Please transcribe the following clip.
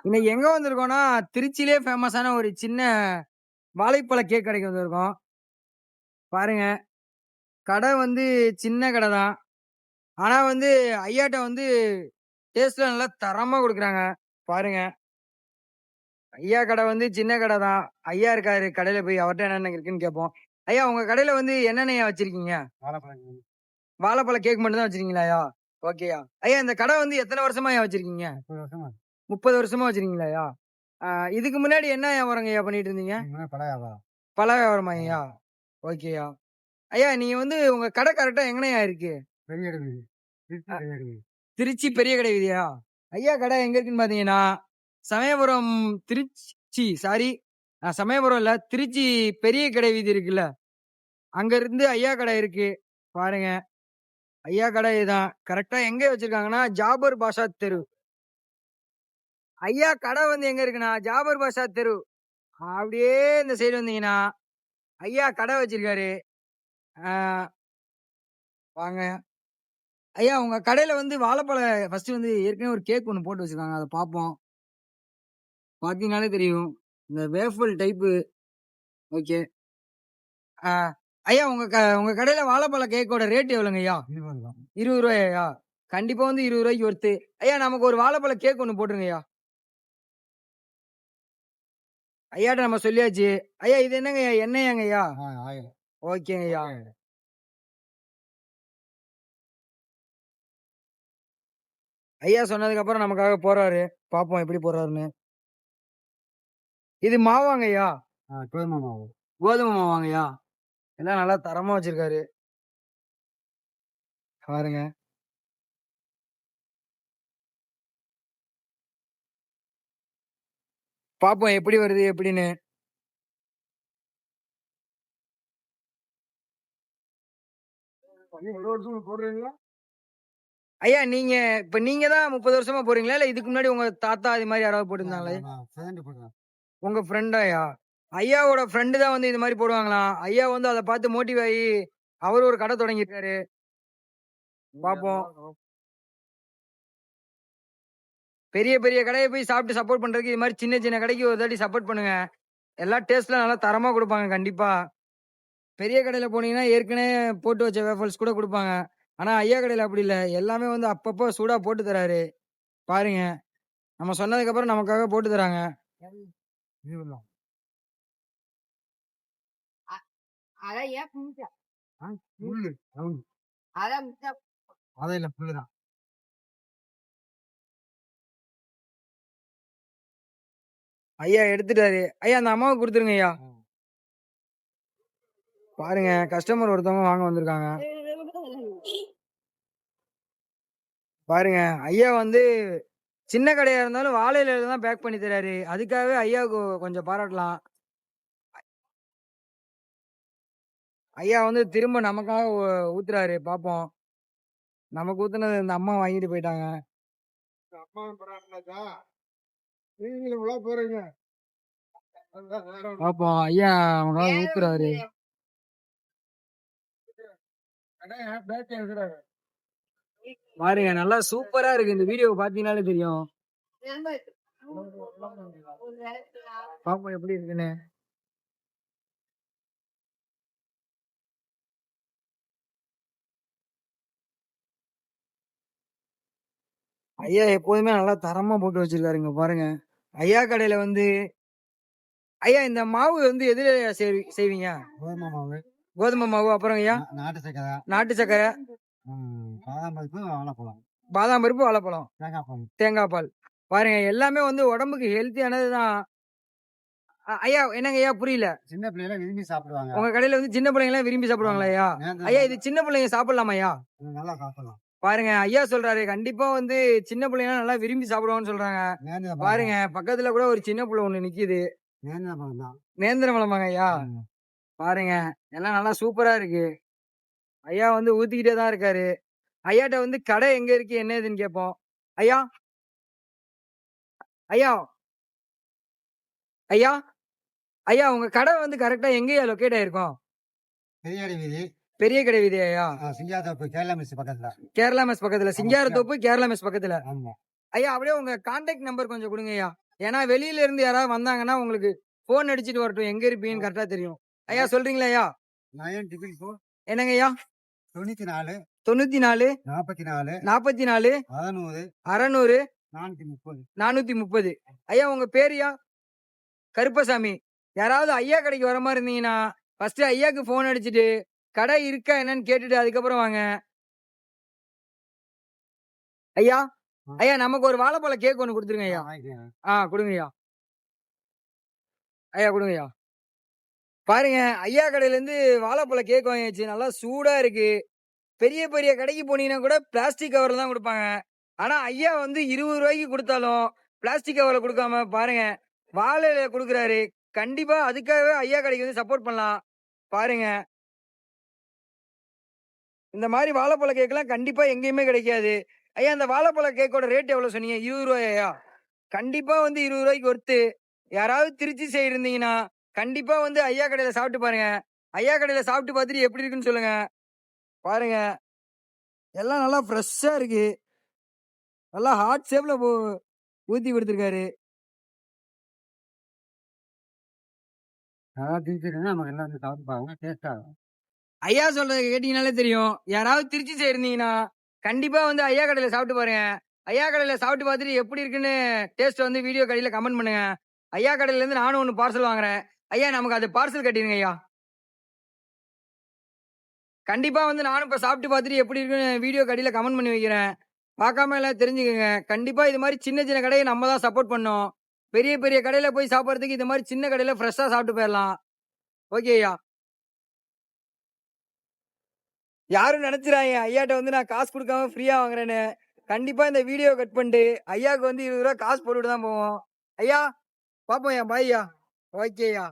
இன்னைக்கு எங்க வந்திருக்கோம்னா, திருச்சியிலே ஃபேமஸான ஒரு சின்ன வாழைப்பழ கேக் கடைக்கு வந்திருக்கோம். பாருங்க, கடை வந்து சின்ன கடை தான். ஆனா வந்து ஐயாட்ட வந்து டேஸ்ட்லாம் நல்லா தரமா குடுக்குறாங்க. பாருங்க, ஐயா கடை வந்து சின்ன கடை தான். ஐயா இருக்காரு. கடையில போய் அவர்ட்ட என்னென்ன இருக்குன்னு கேட்போம். ஐயா உங்க கடையில வந்து என்னென்னய்யா வச்சிருக்கீங்க? வாழைப்பழம் வாழைப்பழ கேக் மட்டும் தான் வச்சிருக்கீங்களா ஐயா? ஓகேய்யா. ஐயா இந்த கடை வந்து எத்தன வருஷமாய்யா வச்சிருக்கீங்க? 30 வருஷமா 30 வருஷமா வச்சிருக்கீங்களா ஐயா? இதுக்கு முன்னாடி என்ன வியாபாரங்கய்யா பண்ணிட்டு இருந்தீங்க? இருக்கு. பழ வியாபாரம். பழ வியாபாரமாய்யா? ஓகேய்யா. ஐயா நீங்க வந்து உங்க கடை கரெக்ட்டா எங்கனய்யா இருக்கு? பெரிய கடை வீதி. திருச்சி அ பெரிய கடை வீதி. திருச்சி பெரிய கடை வீதியா? ஐயா கடை எங்க இருக்குன்னு பார்த்தீங்கன்னா, சமயபுரம் திருச்சி சாரி சமயபுரம் இல்ல. திருச்சி பெரிய கடை வீதி இருக்குல்ல, அங்க இருந்து ஐயா கடை இருக்கு. பாருங்க. ஐயா கடை இதான். கரெக்ட்டா எங்க வச்சிருக்காங்கன்னா, ஜாபர் பாஷா தெரு. ஐயா கடை வந்து எங்க இருக்குன்னா, ஜாபர் பாஷா தெரு. அப்படியே இந்த சைடு வந்தீங்கன்னா, ஐயா கடை வச்சிருக்காரு. ஆ வாங்க. ஐயா உங்க கடையில வந்து ஃபர்ஸ்ட்டு வந்து ஏற்கனவே ஒரு கேக் ஒண்ணு போட்டு வச்சிருக்காங்க. அத பார்ப்போம். பார்த்தீங்கனாலே தெரியும். இந்த வேஃபில் டைப்பு ஓகே. ஆ ஐயா உங்க கடையில வாழைப்பழ கேக்கோட ரேட் எவ்வளோங்க ஐயா? ரூ. 20 தான். ரூ. 20 கண்டிப்பா வந்து ரூ. 20 ஒர்த்து. ஐயா நமக்கு ஒரு வாழைப்பழ கேக் ஒண்ணு போட்டுருங்க ஐயா. ஐயாட்ட நம்ம சொல்லியாச்சு. ஐயா இது என்னங்கய்யா? எண்ணெயாங்க ஐயா? ஆயில். ஓகேங்க ஐயா. ஐயா சொன்னதுக்கு அப்புறம் நமக்காக போடுறாரு. பார்ப்போம் எப்படி போடுறாருன்னு. இது மாவாங்க ஐயா? கோதுமை மாவு. கோதுமை மாவாங்கய்யா? எல்லாம் நல்லா தரமா வச்சிருக்காரு. பாருங்க. பார்ப்போம் எப்படி வருது எப்படின்னு. ஒரு வருஷம் போடுறீங்களா? ஐயா நீங்க தான் 30 வருஷமா போடுறீங்களா? இல்ல இதுக்கு முன்னாடி உங்க தாத்தா இது மாரி யாராவது போட்டிருந்தாங்களா? ஃப்ரெண்டு போடுறேன். உங்க ஃப்ரெண்டாயா? ஐயாவோட ஃப்ரெண்டு தான் வந்து இது மாரி போடுவாங்களாம். ஐயா வந்து அத பார்த்து மோட்டிவ் ஆயி அவரு ஒரு கடை தொடங்கியிருக்காரு. பார்ப்போம். பெரிய பெரிய கடைய போய் சாப்பிட்டு சப்போர்ட் பண்றதுக்கு இது மாரி சின்ன சின்ன கடைக்கு ஒரு தாட்டி சப்போர்ட் பண்ணுங்க. எல்லா டேஸ்ட்லாம் நல்லா தரமா குடுப்பாங்க கண்டிப்பா. பெரிய கடையில போனீங்கன்னா, ஏற்கனவே போட்டு வச்ச வேஃபல்ஸ் கூட குடுப்பாங்க. ஆனா ஐயா கடையில அப்படி இல்ல. எல்லாமே வந்து அப்பப்போ சூடா போட்டு தராரு. பாருங்க. நம்ம சொன்னதுக்கு அப்புறம் நமக்காக போட்டு தராங்க. இதுவெல்லாம். அதான் ஏன் புழுக்க? புல்லு. ரவுண்டு. அதான் மிச்சம். அது இல்ல புல்லு தான். ஐயா எடுத்துட்டாரு. ஐயா அந்த அம்மாவுக்கு குடுத்துருங்க ஐயா. பாருங்க கஸ்டமர் ஒருத்தவங்க வாங்க வந்திருக்காங்க. பாருங்க ஐயா வந்து சின்ன கடையா இருந்தாலும் வாழை இலையில தான் பேக் பண்ணி தராரு. அதுக்காகவே ஐயாவுக்கு கொஞ்சம் பாராட்டலாம். ஐயா வந்து திரும்ப நமக்காக ஊத்துறாரு பார்ப்போம். நமக்கு ஊத்துனது இந்த அம்மா வாங்கிட்டு போயிட்டாங்க. அம்மா போறாங்களாக்கா? நீங்களும் இவ்வளோ போறீங்க. பார்ப்போம் ஐயா நமக்காக ஊத்துறாரு. பாருங்க நல்லா சூப்பரா இருக்கு. இந்த வீடியோ பாத்தீங்கன்னாலே தெரியும். பாப்போம் எப்படி இருக்குன்னு. ஐயா எப்போதுமே நல்லா தரமா போட்டு வச்சிருக்காருங்க பாருங்க. ஐயா கடையில வந்து ஐயா இந்த மாவு வந்து எதுல செய்வீங்க? கோதுமை மாவு. கோதுமை மாவு அப்புறம் ஐயா? நாட்டு சக்கரை. நாட்டு சக்கரை. பாதாம் பருப்பு, வாழைப்பழம். பாதாம் பருப்பு, வாழைப்பழம். தேங்காய் பால். தேங்காய் பால். பாருங்க எல்லாமே வந்து உடம்புக்கு ஹெல்த்தியானது தான். ஐயா என்னங்க ஐயா புரியல? சின்ன பிள்ளைங்க விரும்பி சாப்பிடுவாங்க. உங்க கடையில வந்து சின்ன பிள்ளைங்க எல்லாம் விரும்பி சாப்பிடுவாங்களா ஐயா? ஐயா இது சின்ன பிள்ளைங்க சாப்பிடலாமா ஐயா? நல்லா சாப்பிடலாம். பாருங்க ஐயா சொல்றாரு கண்டிப்பா வந்து சின்ன பிள்ளைங்க நல்லா விரும்பி சாப்பிடுவாங்கன்னு சொல்றாங்க. பாருங்க பக்கத்துல கூட ஒரு சின்ன பிள்ளை ஒண்ணு நிக்குது. நேந்திர பழமாங்க ஐயா? பாருங்க எல்லாம் நல்லா சூப்பரா இருக்கு. ஐயா வந்து ஊத்திக்கிட்டே தான் இருக்காரு. ஐயாட்ட வந்து கடை எங்க இருக்கு என்ன ஏதுன்னு கேட்போம். ஐயா ஐயா ஐயா ஐயா உங்க கடை வந்து கரெக்டா எங்கயா லொகேட் ஆயிருக்கும்? பெரிய கடை வீதி. பெரிய கடை வீதி ஐயா? சிங்காரத்தோப்பு கேரளா மெஸ் பக்கத்துல. கேரளா மெஸ் பக்கத்துல. சிங்காரத்தோப்பு கேரளா மெஸ் பக்கத்துல. ஆமா. ஐயா அப்படியே உங்க கான்டாக்ட் நம்பர் கொஞ்சம் கொடுங்க ஐயா. ஏன்னா வெளியில இருந்து யாராவது வந்தாங்கன்னா உங்களுக்கு போன் அடிச்சிட்டு வரட்டும் எங்க இருப்பீங்கன்னு கரெக்டா தெரியும். ஐயா சொல்றீங்களா ஐயா? 944 என்னங்க ஐயா? 94 94 44 44 600 600 430. 430. ஐயா உங்க பேருயா? கருப்பசாமி. யாராவது ஐயா கடைக்கு வர மாதிரி இருந்தீங்கன்னா ஃபர்ஸ்ட் ஐயாக்கு போன் அடிச்சிட்டு கடை இருக்கா என்னன்னு கேட்டுட்டு அதுக்கப்புறம் வாங்க. ஐயா ஐயா நமக்கு ஒரு வாழைப்பழ கேக் ஒண்ணு கொடுத்துருங்க ஐயா. வாங்கிக்கங்க. கொடுங்க ஐயா. ஐயா கொடுங்க ஐயா. பாருங்க ஐயா கடையில இருந்து வாழைப்பழ கேக் வாங்கியாச்சு. நல்லா சூடா இருக்கு. பெரிய பெரிய கடைக்கு போனீங்கன்னா கூட பிளாஸ்டிக் கவர்ல தான் கொடுப்பாங்க. ஆனா ஐயா வந்து 20 ரூபாய்க்கு கொடுத்தாலும் பிளாஸ்டிக் கவர்ல கொடுக்காம பாருங்க வாழை இலையில கொடுக்குறாரு. கண்டிப்பா அதுக்காகவே ஐயா கடைக்கு வந்து சப்போர்ட் பண்ணலாம். பாருங்க இந்த மாதிரி வாழைப்பழ கேக்லாம் கண்டிப்பா எங்கேயுமே கிடைக்காது. ஐயா இந்த வாழைப்பழ கேக்கோட ரேட் எவ்வளவு சொன்னீங்க? 20 ரூபாயா? கண்டிப்பா வந்து 20 ரூபாய்க்கு ஒர்த்து. யாராவது திருச்சி சைடு இருந்தீங்கன்னா கண்டிப்பா வந்து ஐயா கடையில சாப்பிட்டு பாருங்க. ஐயா கடையில சாப்பிட்டு பார்த்துட்டு எப்படி இருக்குன்னு சொல்லுங்க. பாருங்க எல்லாம் நல்லா ஃப்ரெஷ்ஷா இருக்கு. நல்லா ஹாட் ஷேப்ல ஊத்தி கொடுத்துருக்காரு. யாராவது திணிச்சுட்டுன்னா நமக்கு எல்லாம் வந்து சாப்பிட்டு பாருங்க. டேஸ்டா இருக்கும். ஐயா சொல்றத கேட்டீங்கனாலே தெரியும். யாராவது திருச்சி சைடு இருந்தீங்கன்னா கண்டிப்பா வந்து ஐயா கடையில சாப்பிட்டு பாருங்க. ஐயா கடையில சாப்பிட்டு பார்த்துட்டு எப்படி இருக்குன்னு டேஸ்ட் வந்து வீடியோ கடையில கமெண்ட் பண்ணுங்க. ஐயா கடையில இருந்து நானும் ஒன்னு பார்சல் வாங்குறேன். ஐயா நமக்கு அது பார்சல் கட்டிருங்க ஐயா. கண்டிப்பா வந்து நானும் இப்ப சாப்பிட்டு பார்த்துட்டு எப்படி இருக்குன்னு வீடியோ கடையில கமெண்ட் பண்ணி வைக்கிறேன். பார்க்காம எல்லாம் தெரிஞ்சுக்கங்க. கண்டிப்பா இது மாதிரி சின்ன சின்ன கடையை நம்ம தான் சப்போர்ட் பண்ணோம். பெரிய பெரிய கடையில போய் சாப்பிடுறதுக்கு இது மாதிரி சின்ன கடையில ஃப்ரெஷ்ஷா சாப்பிட்டு போயிடலாம். ஓகே ஐயா. யாரும் நினைச்சிடாங்க ஐயாட்ட வந்து நான் காசு கொடுக்காம ஃப்ரீயா வாங்குறேன்னு. கண்டிப்பா இந்த வீடியோ கட் பண்ணிட்டு ஐயாவுக்கு வந்து 20 ரூபா காசு போட்டுட்டு தான் போவோம். ஐயா பாப்போம் ஐயா. பாய் ஐயா. ஓகே ஐயா.